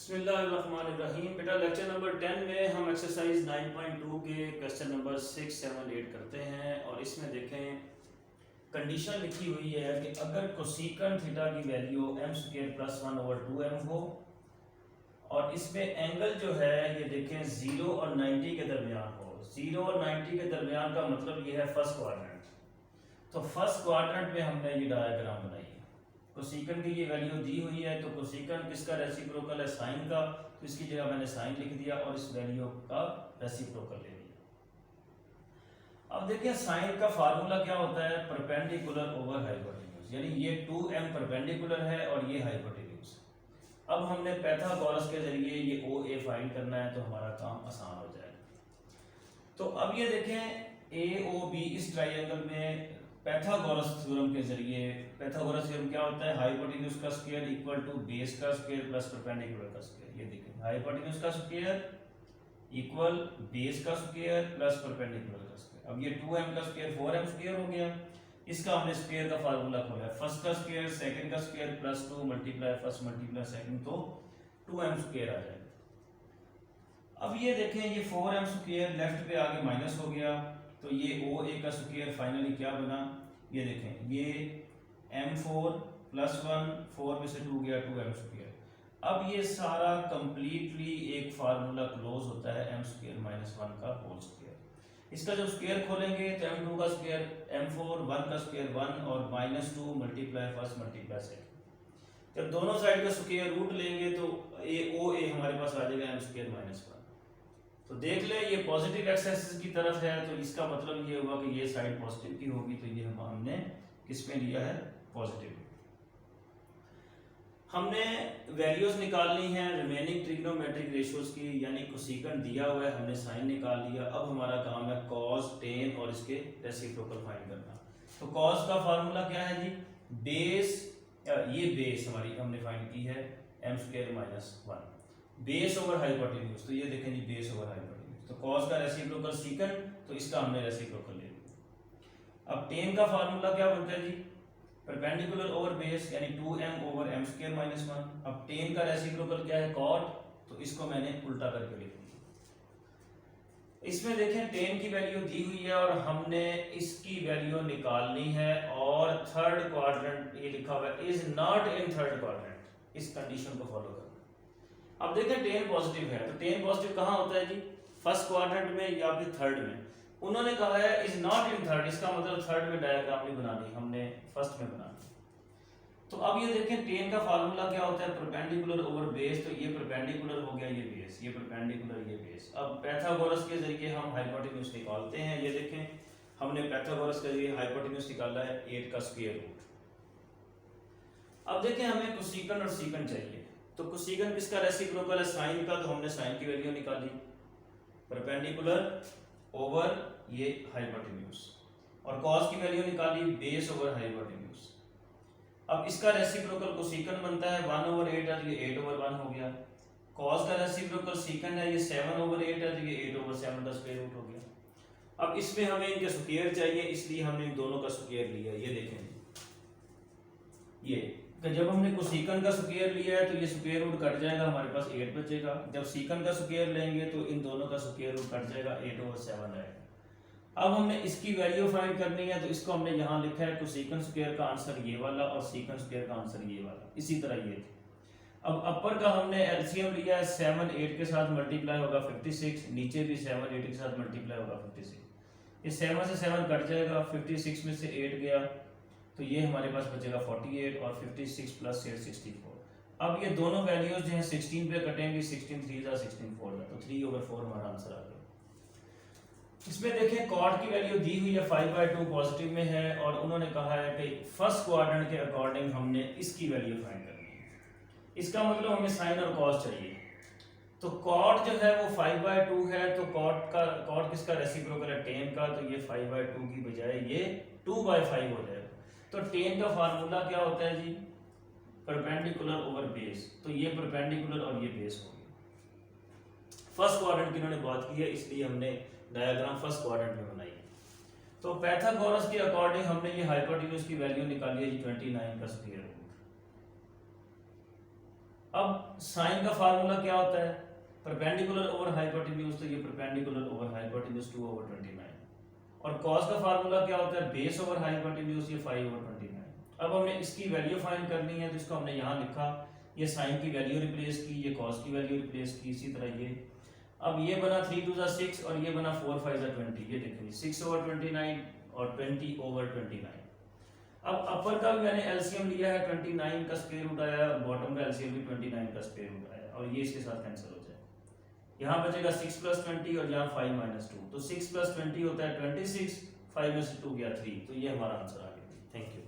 बिस्मिल्लाहिर्रहमानिर्रहीम। बेटा lecture number 10 में हम एक्सरसाइज 9.2 के क्वेश्चन नंबर 6, 7, 8 करते हैं और इसमें देखें कंडीशन लिखी हुई है कि अगर कोसेकंड थीटा की वैल्यू m² + 1/2m हो और इसमें एंगल जो है ये देखें 0 और 90 के दरमियान हो। 0 और 90 के दरमियान का मतलब ये है फर्स्ट क्वाड्रेंट। तो फर्स्ट क्वाड्रेंट में हमने ये डायग्राम बनाई है। कोसेकंड की ये वैल्यू दी हुई है तो कोसेकंड किसका रेसिप्रोकल है, साइन का, तो इसकी जगह मैंने साइन लिख दिया और इस वैल्यू का रेसिप्रोकल ले लिया। अब देखिए साइन का फार्मूला क्या होता है, परपेंडिकुलर ओवर हाइपोटेन्यूज, यानी ये 2m परपेंडिकुलर है और ये हाइपोटेन्यूज। अब हमने पाइथागोरस के जरिए ये OA फाइंड करना है तो हमारा काम आसान हो जाएगा। तो अब ये देखें AOB इस ट्रायंगल में पाइथागोरस थ्योरम के जरिए, पाइथागोरस थ्योरम क्या होता है, हाइपोटेन्यूज का स्क्वायर इक्वल टू बेस का स्क्वायर प्लस परपेंडिकुलर का स्क्वायर। ये देखें हाइपोटेन्यूज का स्क्वायर इक्वल बेस का स्क्वायर प्लस परपेंडिकुलर का स्क्वायर। अब ये 2m का स्क्वायर 4m स्क्वायर हो गया। इसका हमने स्क्वायर का फार्मूला खोला, फर्स्ट का स्क्वायर सेकंड का square plus 2 multiply first multiply second, तो 2m स्क्वायर आ जाएगा। अब ये देखें ये 4m स्क्वायर लेफ्ट पे आगे माइनस हो गया तो ये OA का स्क्वायर फाइनली क्या बना, ये देखें ये m4 + 1, 4 में से 2 गया 2m स्क्वायर। अब ये सारा कंप्लीटली एक फार्मूला क्लोज होता है m² - 1 का होल स्क्वायर। इसका जब स्क्वायर खोलेंगे तो m2 का स्क्वायर m4, 1 का स्क्वायर 1 और -2 मल्टीप्लाई फर्स्ट मल्टीप्लाई सेकंड। जब दोनों साइड का स्क्वायर रूट लेंगे तो OA हमारे पास आ जाएगा m² - 1। तो देख ले ये पॉजिटिव एक्स एक्सिस की तरफ है तो इसका मतलब ये हुआ कि ये साइड पॉजिटिव की होगी, तो ये हमने किस में लिया है, पॉजिटिव। हमने वैल्यूज निकालनी है रिमेनिंग ट्रिग्नोमेट्रिक रेशियोज की, यानी कोसेकंड दिया हुआ है हमने साइन निकाल लिया। अब हमारा काम है कॉस, टेन और इसके रेसिप्रोकल फाइंड करना। तो कॉस का फार्मूला क्या है जी, बेस, ये बेस हमारी हमने फाइंड की है m² - 1 बेस ओवर हाइपोटेन्यूज। तो ये देखें जी बेस ओवर हाइपोटेन्यूज, तो कॉस का रेसिप्रोकल सीकंड, तो इसका हमने रेसिप्रोकल ले लिया। अब टेन का फार्मूला क्या बनता है जी, परपेंडिकुलर ओवर बेस यानी 2m ओवर m² - 1। अब टेन का रेसिप्रोकल क्या है, कॉट, तो इसको मैंने उल्टा करके लिख दिया। इसमें देखें टेन की वैल्यू दी हुई है और हमने इसकी वैल्यू निकालनी है और थर्ड क्वाड्रेंट ये लिखा हुआ है is not in third quadrant, इस कंडीशन को फॉलो करना। अब देखें टेन पॉजिटिव है तो टेन पॉजिटिव कहाँ होता है जी, फर्स्ट क्वाड्रेंट में या फिर थर्ड में। उन्होंने कहा है इज नॉट इन थर्ड, इसका मतलब थर्ड में डायग्राम नहीं बनानी, हमने फर्स्ट में बनानी। तो अब ये देखें टेन का फार्मूला क्या होता है, परपेंडिकुलर ओवर बेस, तो ये परपेंडिकुलर हो गया ये बेस, ये परपेंडिकुलर ये बेस। अब पाइथागोरस के जरिए हम हाइपोटेन्यूज निकालते हैं। ये देखें हमने पाइथागोरस के जरिए हाइपोटेन्यूज निकाला है 8 का स्क्वायर रूट। अब देखें हमें कोसेकंड और सीकंड चाहिए, तो कोसेकंड किसका रेसिप्रोकल है, साइन का, तो हमने साइन की वैल्यू निकाली परपेंडिकुलर ओवर ये हाइपोटेन्यूज, और कॉस की वैल्यू निकाली बेस ओवर हाइपोटेन्यूज। अब इसका रेसिप्रोकल कोसेकंड बनता है 1/8 है तो ये 8/1 हो गया। कॉस का रेसिप्रोकल सीकंड है ये 7/8 है तो ये 8/7 का स्क्वायर रूट हो गया। अब इसमें हमें इनके स्क्वायर चाहिए इसलिए हमने इन दोनों का स्क्वायर लिया। ये देखें ये कि जब हमने कोसेकंड का स्क्वायर लिया है तो ये स्क्वायर रूट कट जाएगा, हमारे पास 8 बचेगा। जब सीकंड का स्क्वायर लेंगे तो इन दोनों का स्क्वायर रूट कट जाएगा, 8/7 आएगा। अब हमने इसकी वैल्यू फाइंड करनी है तो इसको हमने यहाँ लिखा है कोसेकंड स्क्वायर का आंसर ये वाला और सीकंड स्क्वायर का आंसर ये वाला, इसी तरह ये। अब अपर का हमने एलसीएम लिया है, 7 8 के साथ मल्टीप्लाई होगा 56, नीचे भी 7 8 के साथ मल्टीप्लाई होगा 56। ये 7 से 7 कट जाएगा, 56 में से 8 गया तो ये हमारे पास बचेगा 48 और 56 + 8 64। अब ये दोनों वैल्यूज जो हैं 16 पे कटेंगे, 16 3 16 4 तो 3/4 हमारा आंसर आ गया। इसमें देखें कॉट की वैल्यू दी हुई है 5/2 पॉजिटिव में है और उन्होंने कहा है कि फर्स्ट क्वाड्रेंट के अकॉर्डिंग हमने इसकी वैल्यू फाइंड करनी है। इसका मतलब हमें साइन और कॉस चाहिए। तो कॉट जो है वो 5/2 है तो कॉट किसका रेसिप्रोकल है, टेन का, तो ये 5/2 की बजाय ये 2/5 हो जाएगा। तो टेन का फार्मूला क्या होता है जी, परपेंडिकुलर ओवर बेस, तो ये परपेंडिकुलर और ये बेस हो गया। फर्स्ट क्वाड्रेंट की इन्होंने बात की है इसलिए हमने डायग्राम फर्स्ट क्वाड्रेंट में बनाई। तो पाइथागोरस के अकॉर्डिंग हमने ये हाइपोटेन्यूज की वैल्यू निकाली है 29 का स्क्वायर रूट। अब साइन का फार्मूला क्या होता है, परपेंडिकुलर ओवर हाइपोटेन्यूज, तो ये परपेंडिकुलर ओवर हाइपोटेन्यूज 2/29, और कॉस का फार्मूला क्या होता है, बेस ओवर हाइपोटेन्यूज, ये 5/29। अब हमें इसकी वैल्यू फाइंड करनी है, तो इसको हमने यहाँ लिखा, ये साइन की वैल्यू रिप्लेस की, ये कॉस की वैल्यू रिप्लेस की, इसी तरह ये। अब ये बना 3 2 6 और ये बना 4 5 20, ये देखिए 6/29 और 20/29। अब अपर का भी मैंने एलसीएम लिया है, 29 का स्क्वायर रूट आया, और बॉटम का एलसीएम भी 29 का स्क्वायर रूट आया, और ये इसके साथ कैंसिल हो जाए। यहाँ बचेगा 6 + 20 और यहाँ 5 - 2, तो 6 + 20 होता है 26, 5 में से 2 गया 3, तो ये हमारा आंसर आ गया। Thank you.